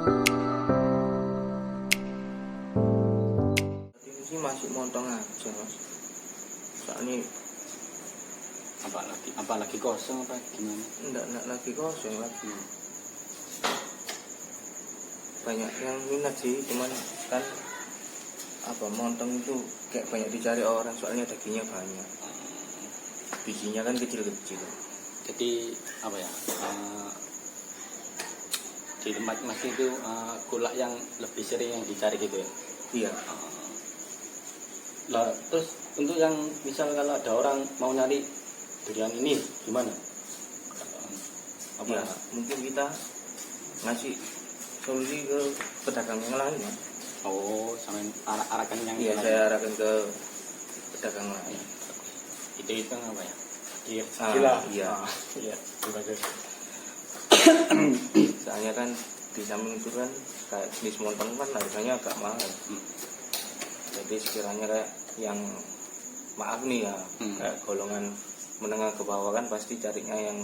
Ini sih masih montong aja mas. Soalnya apalagi kosong apa gimana? enggak lagi kosong lagi. Banyak yang minat sih, cuman kan montong itu kayak banyak dicari orang soalnya dagingnya banyak. Bijinya kan kecil-kecil. Jadi di tempat mas itu kulak yang lebih sering yang dicari gitu ya? Iya. Lah terus untuk yang misal kalau ada orang mau nyari durian ini gimana? Ya mungkin kita ngasih solusi ke pedagang yang lain ya. Oh, sama arahkan yang Iya, lain. saya arahkan ke pedagang lain. Itu apa ya? Iya. Iya. Iya. Bagus. Soalnya kan di samping itu kan kayak jenis montong kan harganya agak mahal. Jadi sekiranya kayak yang maaf nih ya, kayak golongan menengah ke bawah kan pasti carinya yang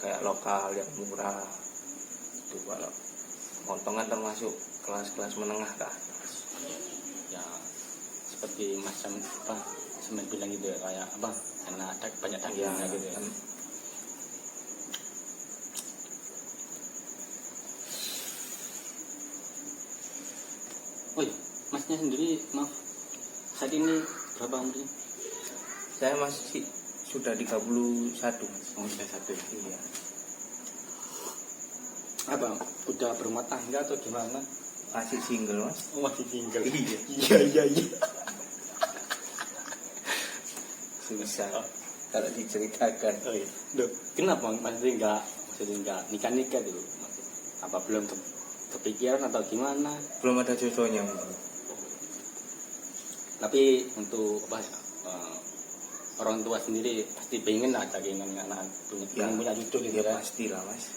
kayak lokal yang murah. Itu kalau montong kan termasuk kelas-kelas menengah ke atas. Ya seperti macam semen bilang gitu ya, kayak enak banyak dagingnya gitu ya. Oh iya, masnya sendiri maaf saat ini berapa umurnya? Saya masih sudah 31 mas. Oh, sudah 1. Iya. Udah berumah tangga atau gimana? Masih single mas. Oh, masih single. Iya. Susah kalau diceritakan. Oh iya. Duh, kenapa maksudnya nggak nikah dulu? Apa belum kepikiran atau gimana? Belum ada jodohnya mungkin. Tapi untuk orang tua sendiri pasti pengen lah keinginan anak punya cucu gitu Ya kan? pastilah mas.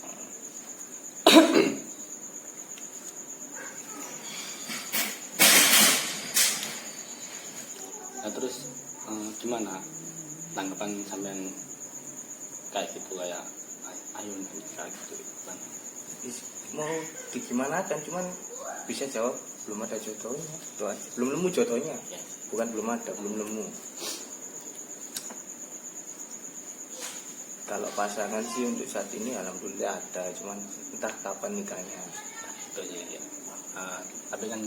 Nah, terus gimana tanggapan sampean kayak gitu, kayak ayo nikah gitu kan? Mau digimanakan, cuman bisa jawab belum ada jodohnya. Belum nemu jodohnya. Ya. Bukan belum ada, belum nemu. Kalau pasangan sih untuk saat ini alhamdulillah ada, cuman entah kapan nikahnya. Itu ya. Tapi kan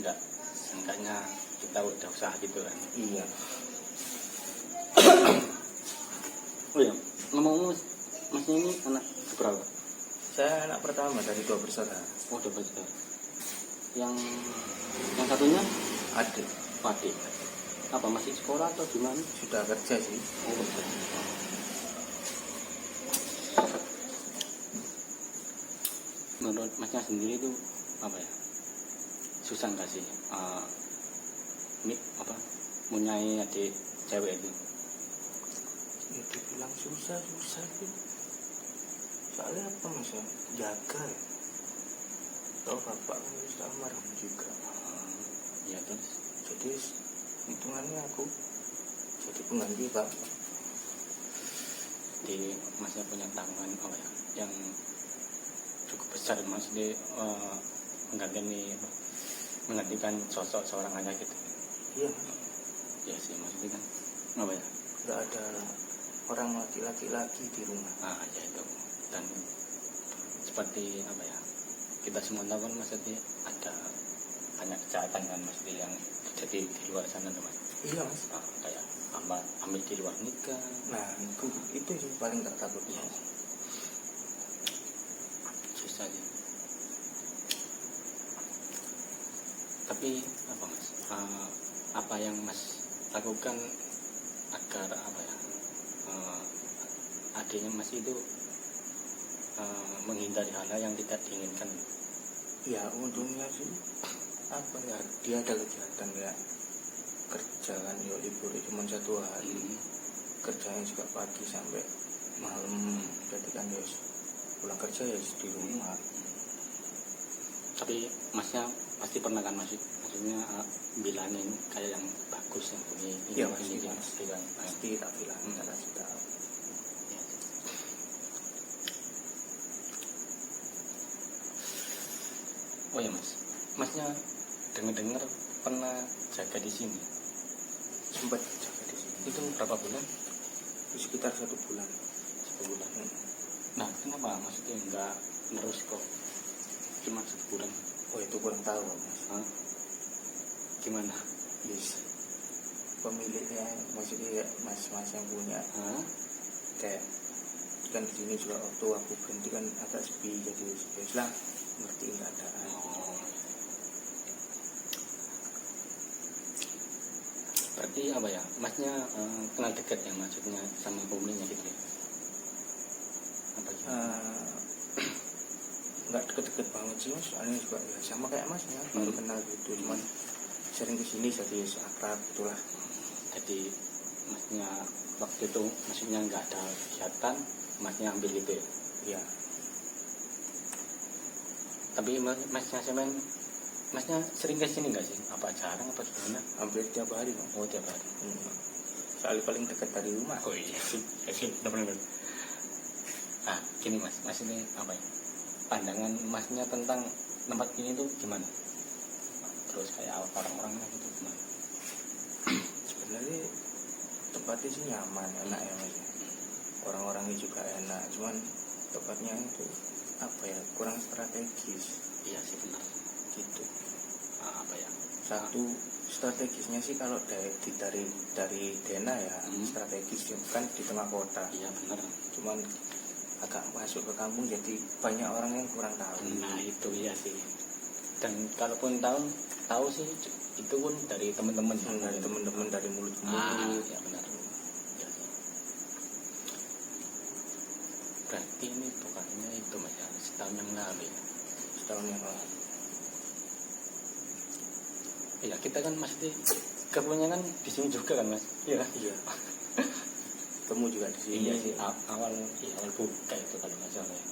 seenggaknya kita udah usaha gitu kan. Iya. Oh iya, ngomong-ngomong masnya ini anak berapa? Saya anak pertama dari 2 bersaudara. Oh, udah bersaudara. Yang satunya Adik apa masih sekolah atau gimana? sudah kerja sih. Oh, kerja. Menurut masnya sendiri itu apa ya? Susah nggak sih punyai adik cewek itu? Ya dibilang susah sih. Soalnya apa mas ya? Jaga ya. Tahu bapak kan bisa marah juga. Ya terus. Jadi hitungannya aku jadi pengganti bapak. Di masnya punya tanggungan apa ya? Yang cukup besar mas di menggantikan sosok seorang ayah gitu. Iya. Ya sih maksudnya kan apa ya? Nggak ada orang laki-laki lagi di rumah. Ya itu. Dan seperti apa ya? Kita semua tahu kan maksudnya ada banyak kejahatan kan maksudnya yang terjadi di luar sana teman. Iya mas. Kayak ambil di luar nikah. Nah itu yang paling tak takut. Ya. Susah sih. Tapi apa mas? Apa yang mas lakukan agar adiknya mas itu menghindari hal-hal yang tidak diinginkan? Ya untungnya sih dia ada kegiatan ya kerja kan ya libur cuma 1 hari. Kerjanya juga pagi sampai malam, jadi kan ya pulang kerja ya di rumah. Tapi masnya pasti pernah kan maksudnya bilangin kayak yang bagus yang punya Iya pasti kan pasti tak bilang tak kasih tahu. Ya. Oh ya mas, masnya dengar pernah jaga di sini. Sempat jaga di sini. Itu berapa bulan? Sekitar 1 bulan. 1 bulan. Nah, kenapa maksudnya enggak terus kok cuma 1 bulan? Oh, itu kurang tahu mas. Hah? Gimana? Yes. Pemiliknya maksudnya ya, mas-mas yang punya. Hah? Kayak kan di sini juga waktu aku berhenti kan agak sepi, jadi ya lah ngerti keadaan. Oh. Berarti apa ya? Masnya kenal dekat ya maksudnya sama pemiliknya gitu ya? Apa gitu? Nggak deket-deket banget sih mas, soalnya juga ya sama kayak masnya baru kenal gitu, cuman sering kesini jadi akrab gitulah. Jadi masnya waktu itu maksudnya nggak ada kegiatan, masnya ambil itu ya? Iya. Tapi masnya sering kesini nggak sih? Apa jarang apa gimana? Hampir tiap hari mas. Oh, tiap hari. Soalnya paling dekat dari rumah. Oh iya sih, benar-benar. Ah, gini mas ini apa ya? Pandangan masnya tentang tempat ini tuh gimana? Terus kayak orang-orangnya gitu gimana? Sebenarnya tempatnya sih nyaman, enak ya mas. Orang-orangnya juga enak, cuman tempatnya itu apa ya, kurang strategis. Iya sih benar. Gitu. Apa ya? Satu strategisnya sih kalau dari Dena ya strategis kan di tengah kota. Iya benar. Cuman agak masuk ke kampung jadi banyak orang yang kurang tahu. Nah itu ya sih. Dan kalaupun tahu sih itu pun dari teman-teman. Dari teman-teman, dari mulut ke Ah, mulut. ya benar. Ya, sih. Berarti ini bukannya itu mas ya, setahun yang lalu ya? Setahun yang lalu. Iya kita kan masih kebunnya kan di sini juga kan mas? Iya. Iya. Kamu juga di sini. Iya sih awal buka itu kalau nggak salah ya.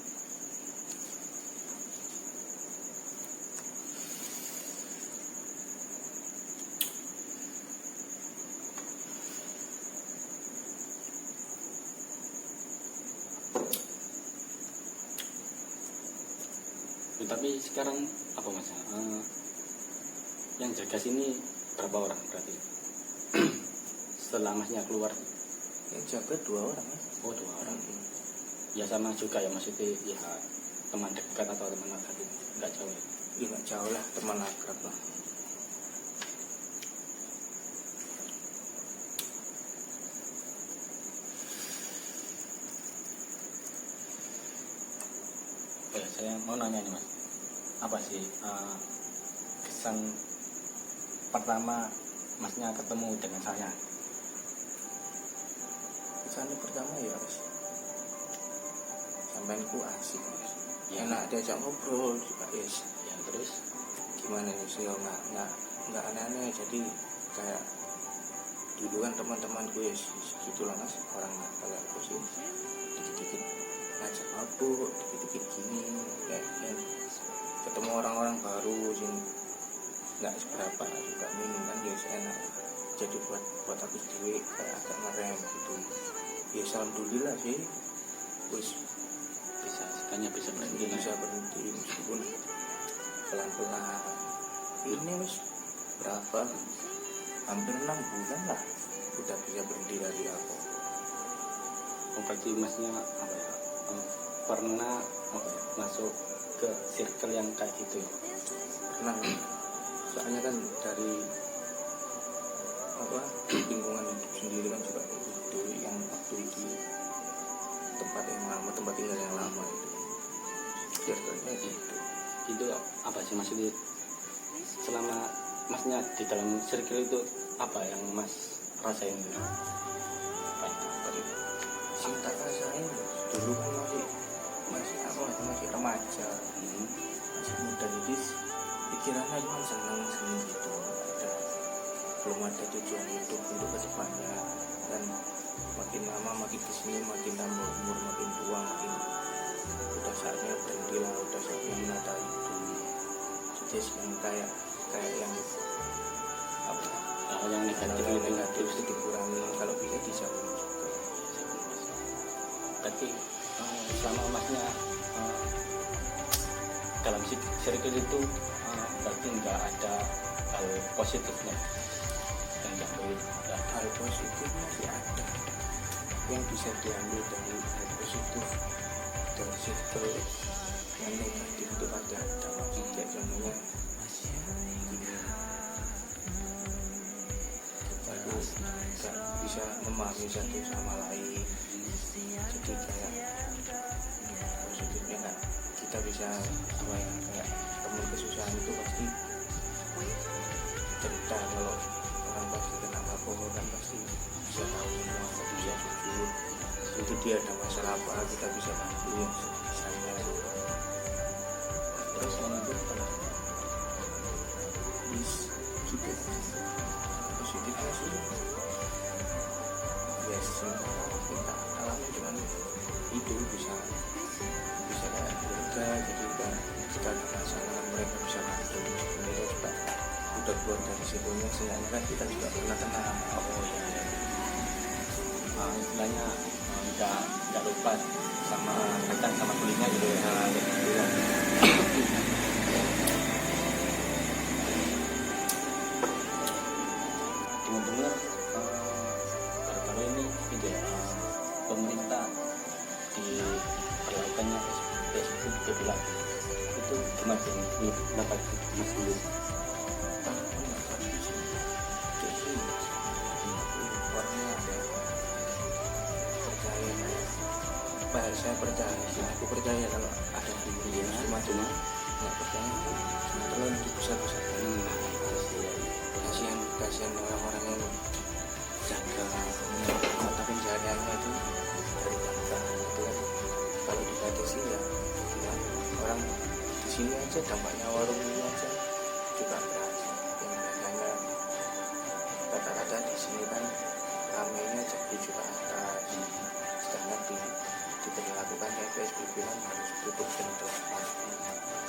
Tapi sekarang apa mas? Yang jaga sini berapa orang berarti? Setelah masnya keluar? Yang jaga 2 orang mas. Oh 2 orang. Ya sama juga ya maksudnya ya teman dekat atau teman akrab itu nggak jauh ya? Iya nggak jauh lah, teman akrab lah. Oh ya saya mau nanya nih mas, apa sih kesan pertama masnya ketemu dengan saya? Kesannya pertama ya mas, sampeanku asik mas. Ya. Enak diajak ngobrol juga yes. Ya terus? Gimana nih sih, nggak aneh-aneh, jadi kayak dulu kan teman-temanku ya gitulah mas, orang kayak aku sih dikit-dikit ngajak mabuk, dikit-dikit gini kayak ketemu orang-orang baru sih nggak seberapa juga minum kan ya enak, jadi buat aku sendiri kayak agak ngerem gitu ya. Alhamdulillah sih wis bisa berhenti bisa berhenti meskipun pelan-pelan. Ini wis berapa, hampir 6 bulan lah udah bisa berhenti dari aku. Oh, berarti masnya apa ya, pernah apa ya, masuk ke circle yang kayak gitu ya? Pernah, soalnya kan dari lingkungan hidup sendiri kan juga itu yang waktu di tempat yang lama, tempat tinggal yang lama itu circle-nya gitu. Itu apa sih maksudnya, selama masnya di dalam circle itu apa yang mas rasain? Apa itu? Sing tak rasain dulu kan masih remaja, masih muda, jadi pikirannya cuma seneng gitu, belum ada tujuan hidup untuk kedepannya. Dan makin lama makin kesini makin tambah umur, makin tua, makin udah saatnya berhenti lah, udah saatnya menata itu. Jadi sekarang kayak yang apa, Yang negatif itu dikurangi, kalau bisa dijauhi juga. Berarti selama masnya dalam circle itu berarti nggak ada hal positifnya yang diambil. Hal positifnya sih ada, yang bisa diambil dari hal positif dari sektor yang negatif itu ada maksudnya contohnya gini, kita tuh gak bisa memahami satu sama lain, jadi kayak positifnya kan kita bisa apa ya, kayak teman kesusahan itu pasti cerita, kalau orang pasti kena alkohol kan pasti bisa tahu semua, bisa jujur, jadi dia ada masalah apa kita bisa bantu yang sebisanya. Terus yang itu apa? Is gitu positifnya sih ya semua kita alami, cuman itu bisa kayak keluarga, jadi kita ada masalah mereka bisa bantu, mereka juga udah keluar dari situnya, seenggaknya kan kita juga pernah tenang. Oh iya, iya. Istilahnya nggak lupa sama kacang sama kulitnya gitu ya. Nah, ya, Dengar-dengar baru-baru ini gitu ya, pemerintah di perlakuannya Facebook dia bilang itu gimana sih dapat mas dulu saya percaya sih, aku percaya kalau ada diri ya, cuma nggak percaya cuma terlalu dibesar-besar. Kasihan orang-orang yang jaga mata pencahariannya itu dari dampak itu kan, kalau dibatasi ya gimana, orang di sini aja dampaknya warung ini aja juga berhasil, yang biasanya kata-kata di sini kan ramainya jadi juga atas, sedangkan diberlakukannya PSBB kan harus tutup dan tutup,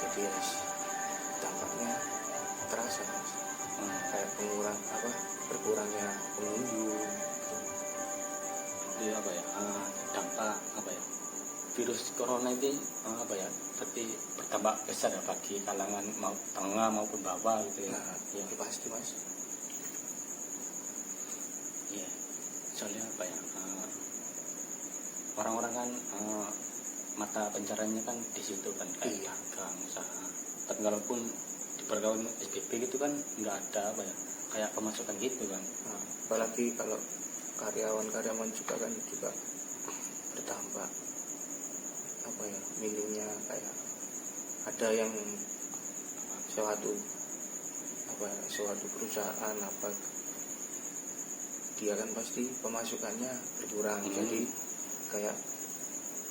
jadi harus dampaknya terasa mas. Kayak berkurangnya pengunjung. Jadi apa ya, dampak apa ya, virus corona ini apa ya, berarti berdampak besar ya bagi kalangan mau tengah maupun bawah gitu ya. Nah, ya pasti mas. Iya, soalnya apa ya, orang-orang kan mata pencariannya kan di situ kan, kayak dagang, usaha. Tapi kalaupun diberlakukan SBB gitu kan nggak ada apa ya, kayak pemasukan gitu kan. Nah, apalagi kalau karyawan juga kan juga bertambah apa ya, minimnya, kayak ada yang suatu perusahaan apa dia kan pasti pemasukannya berkurang, jadi kayak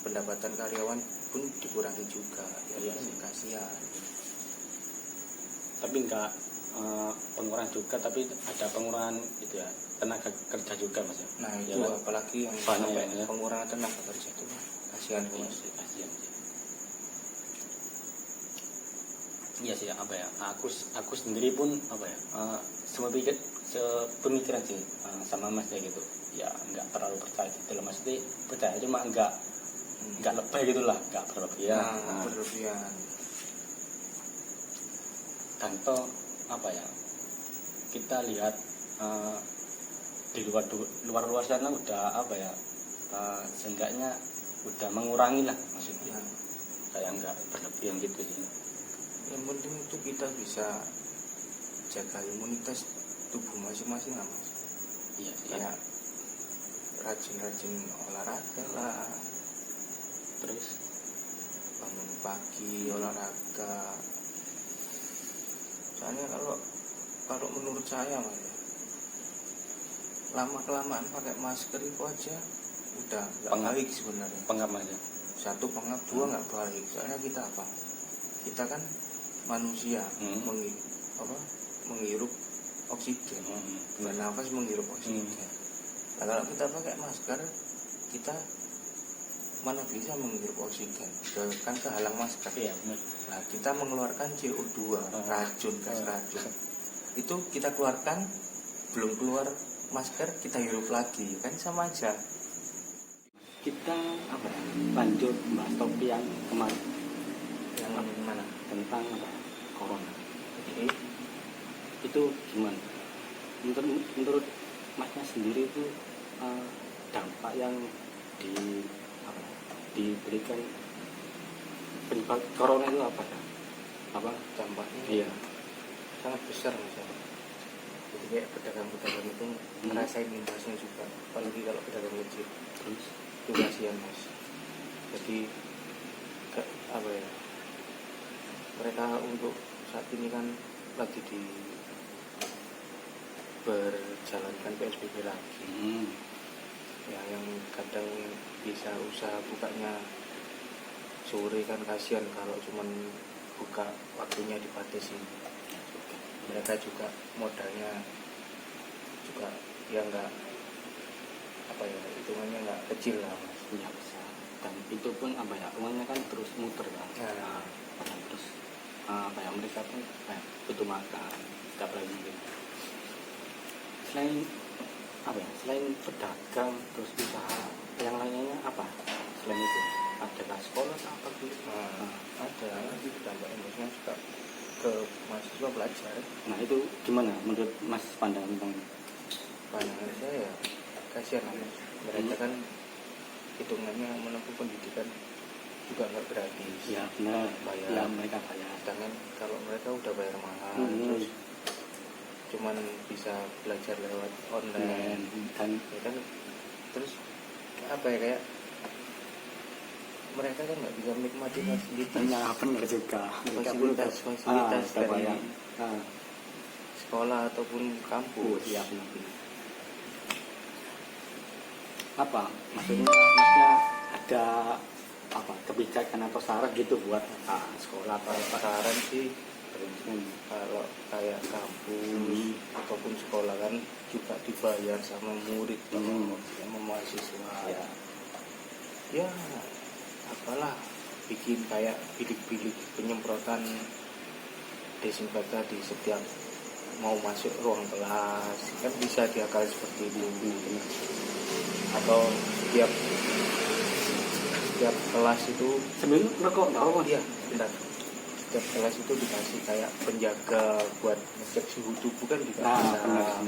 pendapatan karyawan pun dikurangi juga ya, kan kasihan. Tapi enggak pengurangan juga, tapi ada pengurangan itu ya, tenaga kerja juga mas ya. Nah itu ya, apalagi yang sampai ya, pengurangan tenaga kerja itu kasihan mas. Kasihan sih. Iya sih, apa ya, aku sendiri pun apa ya, sepemikiran sih sama mas ya gitu ya, nggak terlalu percaya gitu loh, maksudnya percaya cuma nggak lebay gitulah, nggak berlebihan. Berlebihan. Dan toh apa ya, kita lihat di luar sana udah apa ya, seenggaknya udah mengurangi lah maksudnya, kayak nggak berlebihan gitu sih. Yang penting itu kita bisa jaga imunitas tubuh masing-masing lah mas. Iya sih. Kayak rajin-rajin olahraga lah, terus bangun pagi olahraga. Soalnya kalau menurut saya mas ya, lama kelamaan pakai masker itu aja udah nggak baik sebenarnya. Pengap aja. Satu pengap, dua nggak baik. Soalnya kita apa? Kita kan manusia menghirup oksigen, bernafas menghirup oksigen. Nah, kalau kita pakai masker, kita mana bisa menghirup oksigen? Kan kehalang masker. Iya benar. Nah, kita mengeluarkan CO2, racun, gas racun. Itu kita keluarkan, belum keluar masker, kita hirup lagi, kan sama aja. Kita apa ya, lanjut bahas topik yang kemarin, Yang mana? tentang apa, corona. itu gimana menurut masnya sendiri itu dampak yang di apa ya, diberikan penyebab corona itu apa ya? Apa dampaknya iya sangat besar misalnya. Jadi kayak pedagang-pedagang itu ngerasain imbasnya juga, apalagi kalau pedagang kecil. terus Itu kasihan mas. Jadi apa ya, mereka untuk saat ini kan lagi di berjalankan PSBB lagi. Ya yang kadang bisa usaha bukanya sore kan kasihan kalau cuman buka waktunya dibatasi. Mereka juga modalnya juga ya enggak apa ya, hitungannya enggak kecil lah mas. punya besar dan itu pun apa ya uangnya kan terus muter kan Nah, dan terus apa ya mereka pun butuh makan setiap lagi gitu. Selain apa ya selain pedagang terus usaha yang lainnya apa selain itu ada sekolah apa gitu ada nanti dampak imbasnya juga ke mahasiswa belajar. nah itu gimana menurut mas pandangan tentang Pandangan saya ya kasihan lah mas. Mereka kan hitungannya menempuh pendidikan juga nggak gratis. ya benar Bayar. ya mereka bayar Sedangkan kalau mereka udah bayar mahal, terus cuman bisa belajar lewat online, dan ya kan, terus apa ya kayak mereka kan nggak bisa menikmati fasilitas benar juga mereka pun fasilitas dari bayar sekolah ataupun kampus. ya benar apa maksudnya masnya ada apa kebijakan atau saran gitu buat sekolah atau apa Saran sih kalau kayak kampus ataupun sekolah kan juga dibayar sama murid sama mahasiswa. Ya apalah, bikin kayak bilik-bilik penyemprotan desinfektan di setiap mau masuk ruang kelas kan bisa diakal seperti itu. Atau setiap kelas itu sebelum merokok nggak apa iya bentar, setiap kelas itu dikasih kayak penjaga buat ngecek suhu tubuh kan juga bisa.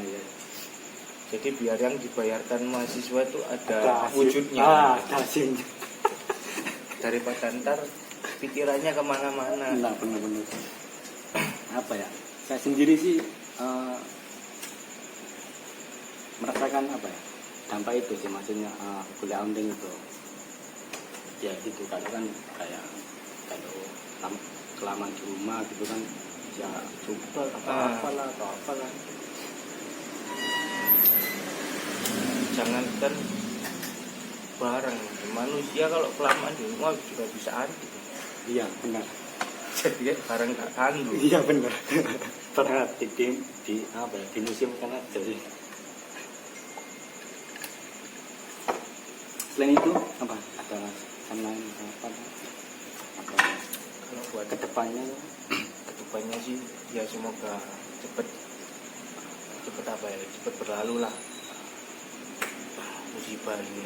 ya. Jadi biar yang dibayarkan mahasiswa itu ada wujudnya, ada hasilnya daripada ntar pikirannya kemana-mana. nah benar-benar apa ya saya sendiri sih merasakan apa ya dampak itu sih maksudnya kuliah online itu ya gitu kalau kan kayak kalau kelamaan di rumah gitu kan ya coba apalah Jangankan barang, manusia kalau kelamaan di rumah juga bisa anti. iya benar Jadi barang gak tangguh. iya benar pernah di apa ya di museum kan aja sih. Selain itu apa ada selain apa Kalau buat kedepannya kedepannya sih ya semoga cepet apa ya, cepet berlalu lah musibah ini,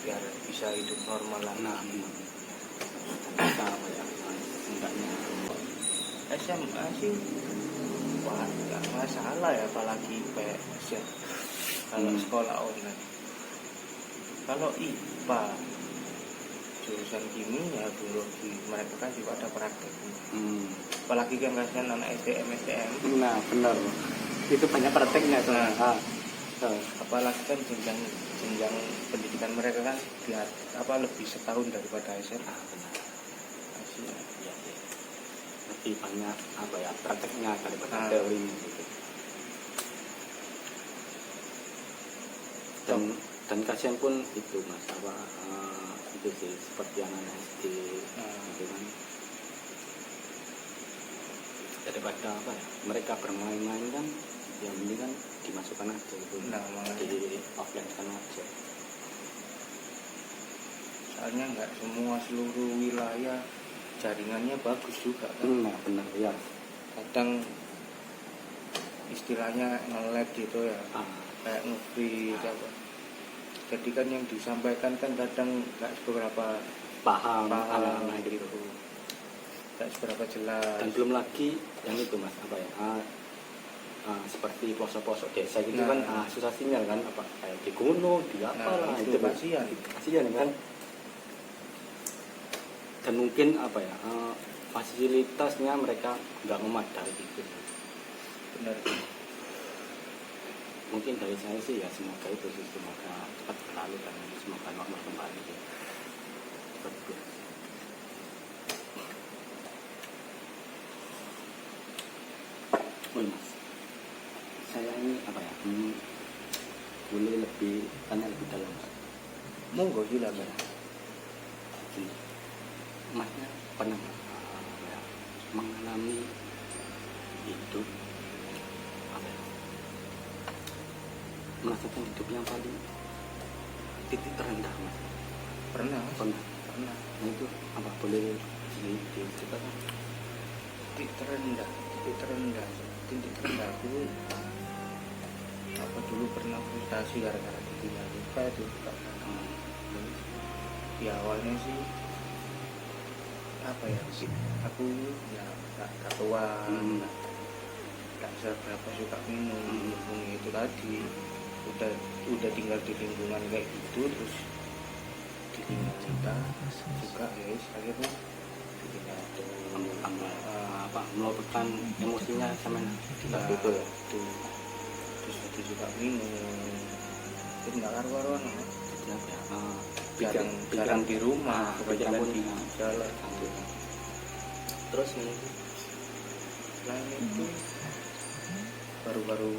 biar bisa hidup normal lagi. nah bisa apa ya enggaknya SMA sih wah nggak masalah ya, apalagi PS ya kalau sekolah online. Kalau IPA jurusan kimia, biologi, mereka kan juga ada prakteknya. Apalagi yang kasihan anak STM. nah benar itu banyak prakteknya tuh. Apalagi kan jenjang pendidikan mereka kan lebih setahun daripada SMA. Ya. Lebih banyak apa ya prakteknya daripada teori gitu. Dan kasihan pun itu mas apa itu sih seperti anak SD gitu kan daripada apa ya mereka bermain-main kan yang ini kan dimasukkan aja gitu di offline kan aja. Soalnya nggak semua seluruh wilayah jaringannya bagus juga kan. Nah benar ya. Kadang istilahnya nge-lag gitu ya, kayak nge-free apa. Jadi kan yang disampaikan kan kadang nggak seberapa paham gitu, nggak seberapa jelas. Dan belum lagi yang itu mas apa ya seperti pelosok-pelosok desa gitu Nah. kan susah sinyal kan, apa kayak di gunung di apa lah itu kan. kasihan kan. Dan mungkin apa ya, fasilitasnya mereka nggak memadai gitu. benar. Mungkin dari saya sih ya semoga itu sih, semoga cepat berlalu dan semoga normal kembali ya. Cepat berlalu. Mas, saya ini apa ya, boleh lebih tanya lebih dalam Mas. Monggo silakan. Gini, Masnya pernah ya, mengalami hidup apa ya, merasakan hidup yang paling titik terendah Mas? Pernah. Pernah. Nah, itu apa boleh diceritakan? Titik terendah aku apa dulu pernah frustasi gara-gara ditinggal nikah itu Kak. Ya awalnya sih apa ya, aku ya gak tua, gak seberapa suka minum, itu tadi udah tinggal di lingkungan kayak gitu, terus ditinggal kita juga guys, akhirnya ditinggal meluapkan emosinya sama nah, itu ya. terus itu juga minum, itu nggak karuan jarang di rumah, pikiran pun di jalan. Terus ini Selain itu baru-baru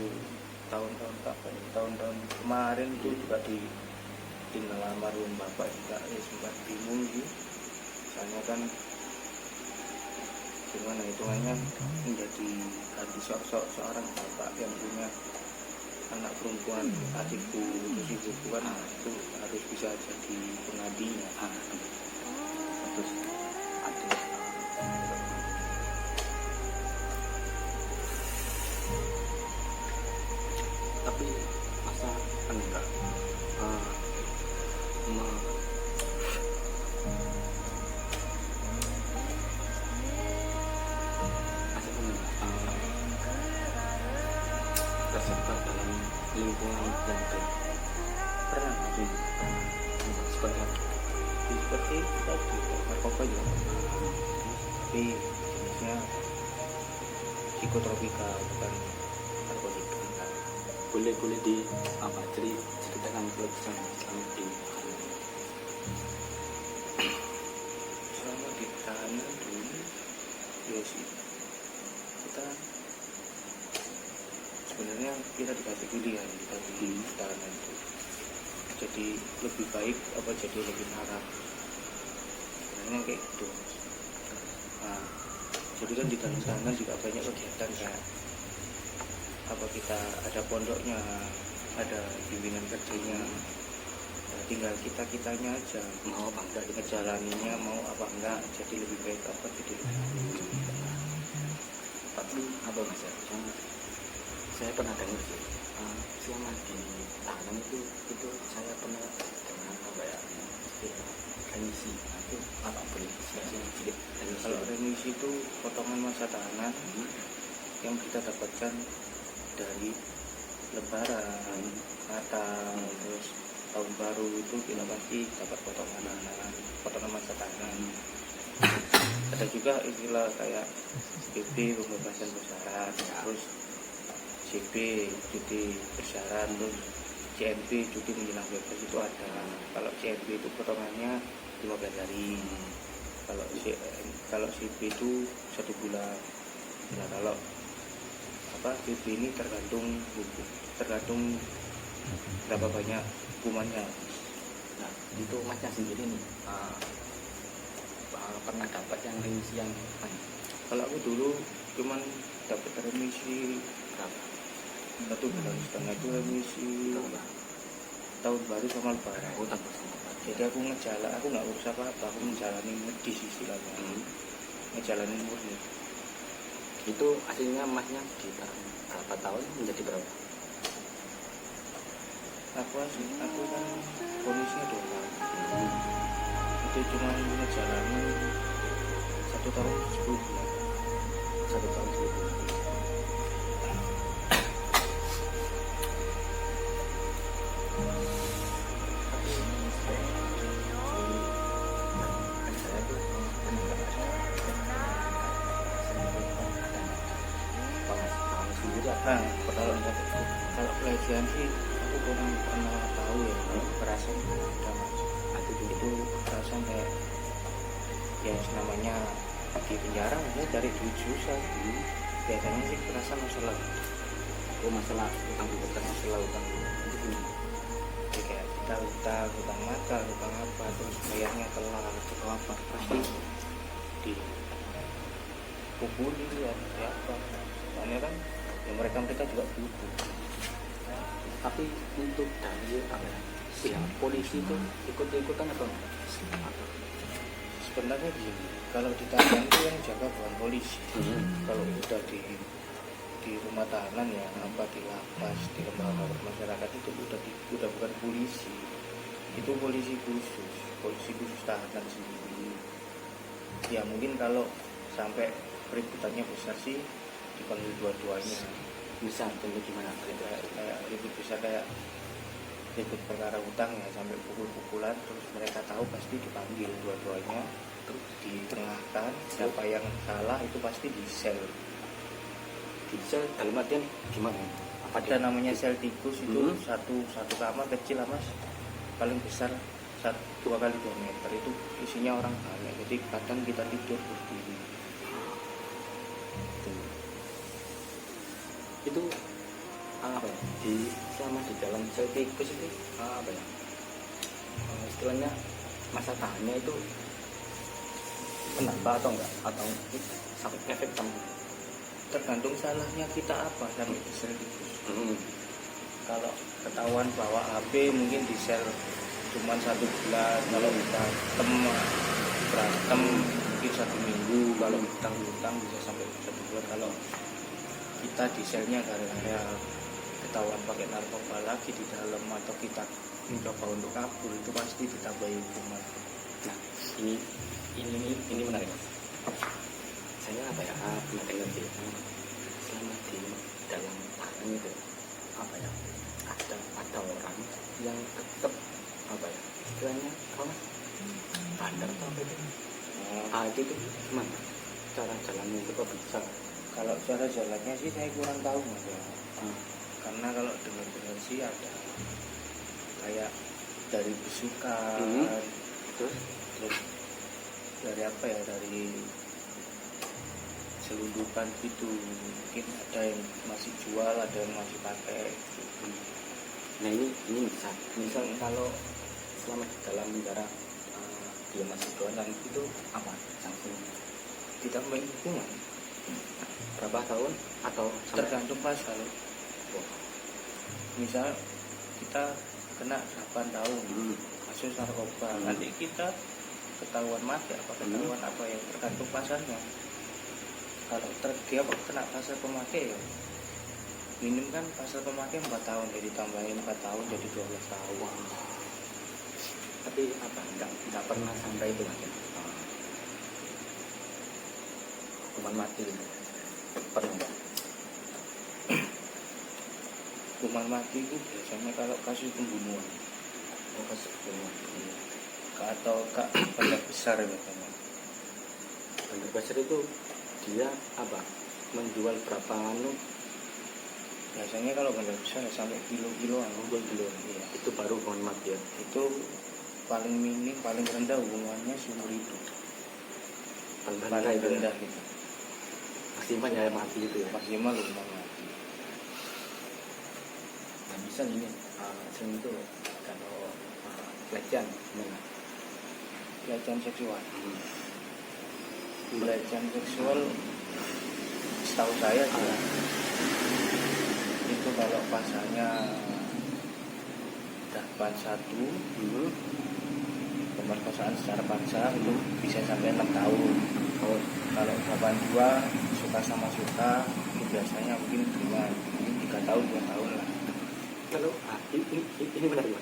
tahun-tahun kemarin itu juga ditinggal almarhum bapak juga, ya sempat bingung gitu. Soalnya kan gimana hitungannya menjadi ganti sosok seorang bapak yang punya anak perempuan, adikku, terus ibuku kan itu harus bisa jadi penggantinya. terus ada tapi masa enggak tersebar dalam lingkungan yang baik. Pernah sih Seperti apa? seperti tadi narkoba juga tapi jenisnya psikotropika bukan narkotika. Boleh di apa ceritakan kesan selama di Selama di tahanan dulu ya sih kita sebenarnya kita dikasih pilihan, kita di tahanan itu jadi lebih baik apa jadi lebih parah, sebenarnya kayak gitu. Nah, jadi kan di dalam tahanan juga banyak kegiatan kayak apa, kita ada pondoknya, ada bimbingan kerjanya. Nah, tinggal kitanya aja mau apa enggak ngejalaninya, mau apa enggak, jadi lebih baik apa jadi lebih tapi apa Mas ya? Saya pernah dengar sih selama di tahanan itu saya pernah dengar apa ya, remisi. Itu apa boleh sedikit remisi? Kalau remisi itu potongan masa tahanan yang kita dapatkan dari Lebaran, Natal, terus tahun baru itu kita pasti dapat potongan masa tahanan. Ada juga istilah kayak PB pembebasan bersyarat, terus CB cuti bersyarat, terus CNB cuti menjelang bebas itu ada. Kalau CNB itu potongannya 15 hari, kalau CB itu 1 bulan. Nah kalau CB ini tergantung berapa banyak hukumannya. Nah itu Masnya sendiri nih pernah dapat yang remisi yang apa? Kalau aku dulu cuman dapat remisi Berapa? 1,5 bulan itu remisi tahun baru sama Lebaran. Oh, tak bersama. Jadi aku nggak urus apa-apa, aku menjalani medis istilahnya, ngejalanin murni. Itu hasilnya Masnya di berapa tahun menjadi berapa? Aku kan kondisinya 2 tahun. Itu cuma ngejalanin 1 tahun 10 bulan. 1 tahun 10 bulan. kalau pelecehan sih aku kurang pernah tahu ya. Kekerasan ada mas. Itu kekerasan kayak ya namanya di penjara ya dari duit susah. Biasanya sih kekerasan masalah masalah utang budi, masalah utang itu ya, kayak kita utang makan, utang apa, terus bayarnya telat atau apa, pasti dipukuli ya apa. Soalnya kan ya mereka juga butuh. tapi untuk dari pihak polisi itu ikut-ikutan atau enggak? Sebenarnya gini, kalau ditanya itu yang jaga bukan polisi. Kalau udah di rumah tahanan ya, apa di lapas, di lembaga masyarakat itu udah bukan polisi. Itu polisi khusus tahanan sendiri. Ya mungkin kalau sampai peributannya besar sih dipanggil dua-duanya. Bisa contoh gimana? Kayak ribut bisa kayak ribut perkara utang ya sampai pukul-pukulan, terus mereka tahu pasti dipanggil dua-duanya, terus ditengahkan siapa yang salah itu pasti di sel. Di sel dalam artian gimana? Ada namanya sel tikus itu satu kamar kecil lah mas, paling besar 2 kali 2 meter, itu isinya orang banyak, jadi kadang kita tidur berdiri. Itu apa ya? Selama di dalam sel tikus itu apa ya? Istilahnya masa tahannya itu menambah atau enggak, atau sampai efek tambah? Tergantung salahnya kita apa sampai di sel tikus. Kalau ketahuan bawa HP mungkin di sel cuma 1 bulan, kalau kita berantem mungkin 1 minggu, kalau hutang bisa sampai 1 bulan. Kalau kita di selnya gara-gara ketahuan pakai narkoba lagi di dalam atau kita mencoba untuk kabur, itu pasti ditambahi hukuman. Nah ini menarik. Saya apa ya pernah dengar sih, selama di dalam tahanan itu apa ya, ada orang yang tetap apa ya istilahnya kalau bandar atau apa itu itu gimana cara jalannya itu kok bisa? Kalau cara jalannya sih saya kurang tahu mas ya. Karena kalau dengar sih ada kayak dari besukan, terus dari apa ya, dari selundupan gitu, mungkin ada yang masih jual, ada yang masih pakai gitu. Nah ini misal kalau selama di dalam penjara dia masih jualan itu apa sanksinya? Ditambahin hukuman Berapa tahun atau tergantung pasal. Misal kita kena 8 tahun kasus narkoba, nanti kita ketahuan mati apa ketahuan apa yang tergantung pasalnya. Kalau dia kena pasal pemakai ya minim kan, pasal pemakai 4 tahun, jadi tambahin 4 tahun jadi 12 tahun. Tapi apa enggak pernah sampai itu aja hukuman mati itu pernah enggak? Hukuman mati itu biasanya kalau kasus pembunuhan, Kasus pembunuhan atau bandar besar biasanya. bandar besar itu dia apa menjual berapa Biasanya kalau bandar besar sampai kilo-kiloan, iya. Itu baru hukuman mati ya. Itu paling minim, paling rendah hukumannya 10.000. Paling rendah gitu. Maksimal ya mati itu ya. Maksimal hukuman mati. Nah misal ini sering itu kalau pelecehan gimana? Pelecehan seksual. Pelecehan seksual setahu saya itu kalau pasalnya 81 pemerkosaan secara paksa itu bisa sampai 6 tahun. Kalau 82 suka sama suka itu biasanya mungkin 3 tahun 2 tahun lah. Kalau ini benar ya.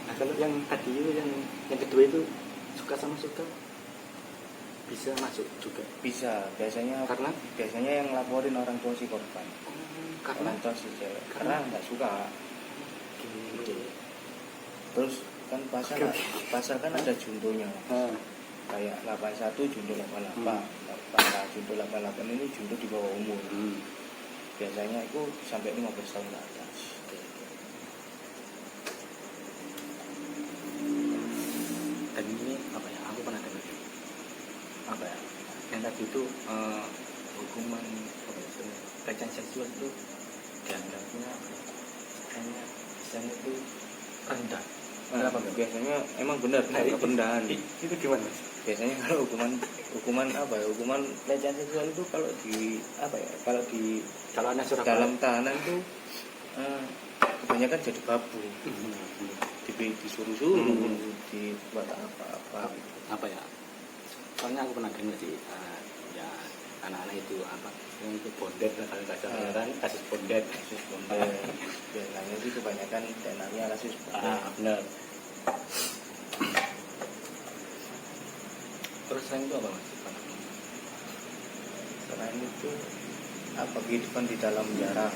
Nah kalau yang tadi itu yang kedua itu suka sama suka bisa masuk juga. Bisa, biasanya yang laporin orang tua si korban. Karena orang tua si cewek karena nggak suka gitu. Terus kan pasal kan ada juntonya, kayak 81 junto 88, junto 88 ini junto di bawah umur. biasanya itu sampai 15 tahun ke atas. Dan ini apa ya, aku pernah dengar apa ya, yang tadi itu hukuman apa ya, pelecehan seksual itu dianggapnya hanya misalnya itu rendah. Kenapa? Biasanya emang benar rendahan. Itu gimana? Biasanya kalau hukuman apa ya, hukuman pelecehan seksual itu kalau di apa ya, kalau di dalam tahanan itu kebanyakan jadi babu, disuruh-suruh, dibuat apa ya, soalnya aku pernah dengar sih, ya anak-anak itu apa yang itu bondet lah, kalau kasar kan kasus bondet biasanya sih kebanyakan tenarnya kasus bondet. Benar. Terus selain itu apa mas? Selain itu apa, kehidupan di dalam penjara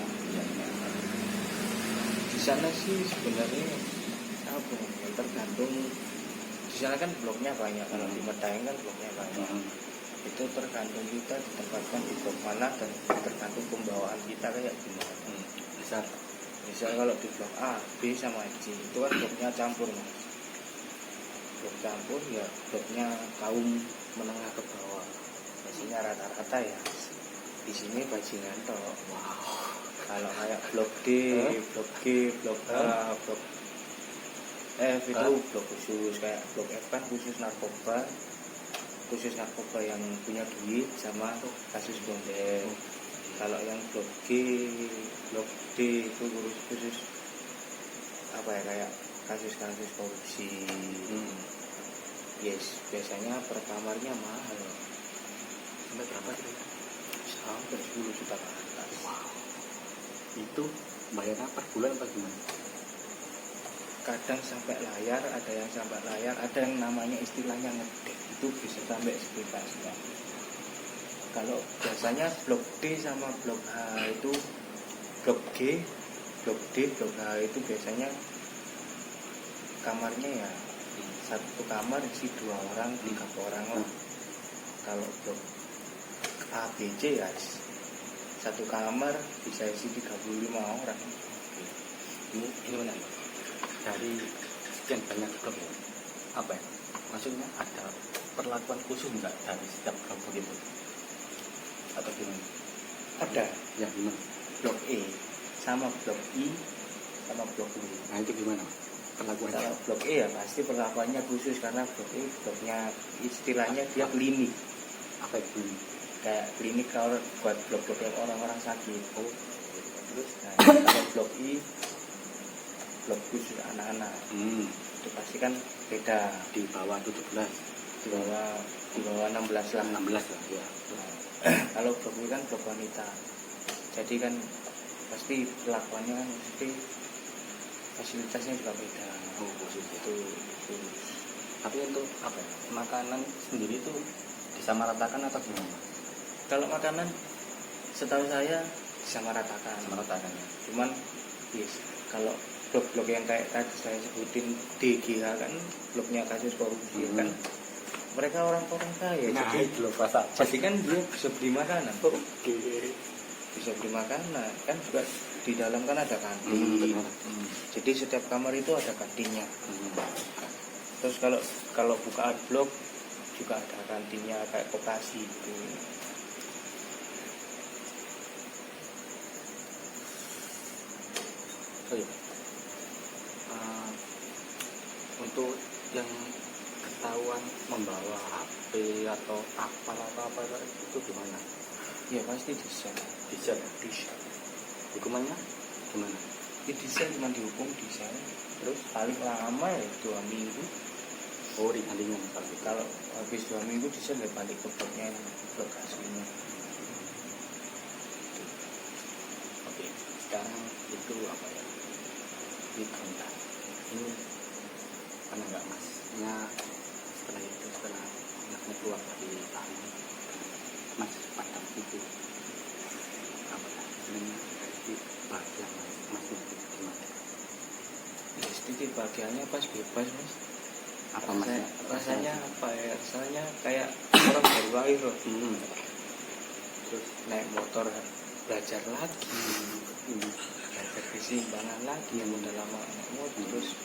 di sana sih sebenarnya apa ya, tergantung. Di sana kan bloknya banyak, kalau di Medaeng kan bloknya banyak. Itu tergantung kita ditempatkan di blok mana, dan tergantung pembawaan kita kayak gimana. Misal kalau di blok A, B sama C itu kan bloknya campur mas. Blok campur ya bloknya kaum menengah ke bawah. Biasanya rata-rata ya di sini bajingan toh. Wow. Kalau kayak blok D, blok G, blok A, blok F itu blok khusus. Kayak blok F kan khusus narkoba yang punya duit sama kasus bondet. Kalau yang blok G, blok D itu khusus apa ya, kayak kasus-kasus korupsi. Yes, biasanya per kamarnya mahal. Sampai berapa sih? Sampai 10 juta ke atas. Wow. Itu bayarnya per bulan apa gimana? Kadang sampai layar, ada yang sampai layar, ada yang namanya istilahnya ngedek, itu bisa sampai sekitarnya. Kalau biasanya blok D sama blok H itu, blok G, blok D, blok H itu biasanya kamarnya ya satu kamar isi 2 orang, 3 orang lah. Kalau blok A, B, C ya satu kamar bisa isi 35 orang. Ini menarik. Dari sekian banyak blok ya, apa ya, maksudnya ada perlakuan khusus nggak dari setiap blok begitu atau gimana? Ada Yang gimana? blok E sama blok I sama blok U. Nah itu gimana perlakuan? Kalau blok E ya pasti perlakuannya khusus, karena blok E bloknya istilahnya dia klinik. Apa itu? Kayak klinik kalau buat blok-blok yang orang-orang sakit. Terus kalau blok I, blok khusus anak-anak. Itu pasti kan beda. Di bawah 17, Di bawah 16 lah. 16 lah ya. Kalau blok I kan blok wanita. Jadi kan pasti perlakuannya kan mesti fasilitasnya juga beda. Khusus Itu. Tapi untuk apa ya, makanan sendiri itu disamaratakan atau gimana? Kalau makanan setahu saya disamaratakan. Disamaratakan ya. Cuman yes, kalau blok-blok yang kayak tadi saya sebutin DGH kan bloknya kasus korupsi kan mereka orang-orang kaya. Nah, jadi itu loh rasa. jadi kan dia bisa beli makanan. Oke. Bisa beli makanan kan, juga di dalam kan ada kantin. Jadi setiap kamar itu ada kantinnya. Terus kalau bukaan blok juga ada kantinnya kayak koperasi itu. Oh iya. Untuk yang ketahuan membawa HP atau apa itu gimana? Ya pasti disel. Disel. Hukumannya gimana? Ya disel cuma dihukum disel. Terus paling lama ya 2 minggu. Oh, ringan Kalau habis 2 minggu disel ya balik ke bloknya, blok aslinya. Oke, sekarang itu apa ya? Di kontak. Ini pernah nggak masnya setelah anaknya keluar dari tahanan, mas pandang itu apa ya? Sebenarnya di bagian masnya itu gimana? Ya sedikit bagiannya pas bebas mas. Apa masnya? Rasanya apa ya? Rasanya kayak orang baru lahir loh. Terus Naik motor belajar lagi, belajar keseimbangan lagi yang udah lama nggak mau, terus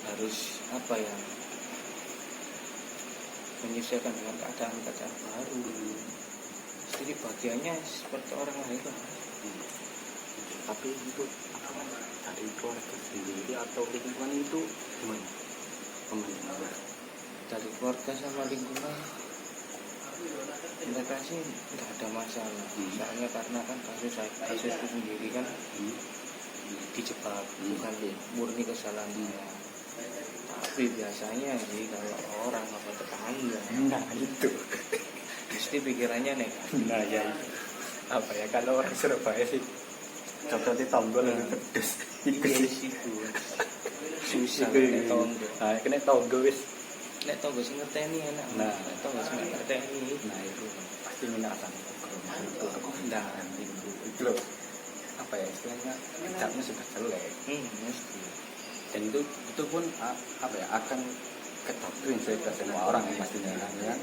harus apa ya, menyesuaikan dengan keadaan baru. Jadi bagiannya seperti orang lain lah. Tapi itu apa, dari keluarga sendiri atau lingkungan itu gimana pemerintah? Dari keluarga sama lingkungan mereka sih nggak ada masalah. Soalnya karena kan kasus itu sendiri kan dijebak, bukan murni kesalahan dia. Tapi biasanya sih kalau orang apa tetangga, Nah itu, mesti pikirannya negatif. nah ya itu. Apa ya, kalau orang Surabaya sih coba tonggol lebih pedes. Iya situ susah Iku, nek tonggo. Nah, kena tonggol wis. Nek tonggo sing ngerteni enak. Nah. Nek tonggo sing nggak ngerteni, Nah itu pasti minatan. nah Itu loh, apa ya istilahnya, ucapnya sudah jelek. mesti. Dan itu pun apa ya, akan kedoktrin ke semua orang yang pastinya kan.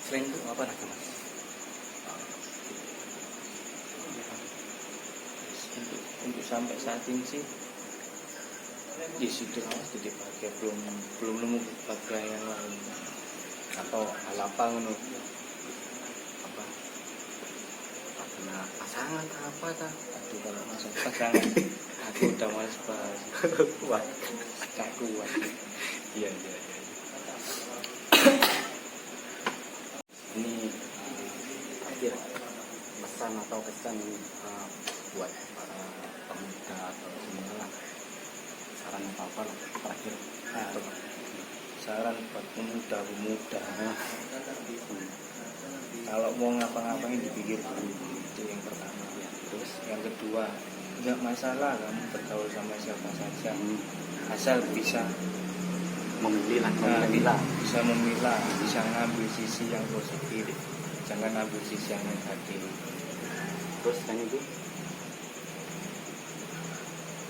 Selain itu apa lagi mas? Untuk sampai saat ini sih di situ mas, jadi bahagia belum nemu bagian yang lain. Atau hal apa ngono? Apa? Karena pasangan apa ta? Aduh kalau masuk pasangan aku udah males bahas. Wah, Gak kuat. iya. Ini akhir pesan atau kesan buat para pemuda atau semuanya, saran apa lah terakhir untuk Saran buat pemuda kalau mau ngapa-ngapain dipikir dulu, itu yang pertama. Terus yang kedua, nggak masalah kamu bergaul sama siapa saja, asal bisa memilah bisa memilah, bisa ngambil sisi yang positif, jangan ambil sisi yang negatif. terus kan itu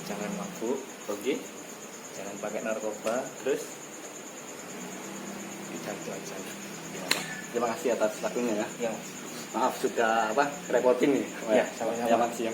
Jangan mabuk, oke. jangan pakai narkoba, Terus tidak itu aja. terima kasih atas waktunya ya. Ya, Maaf sudah repotin nih. Ya, sama-sama. Ya, makasih ya.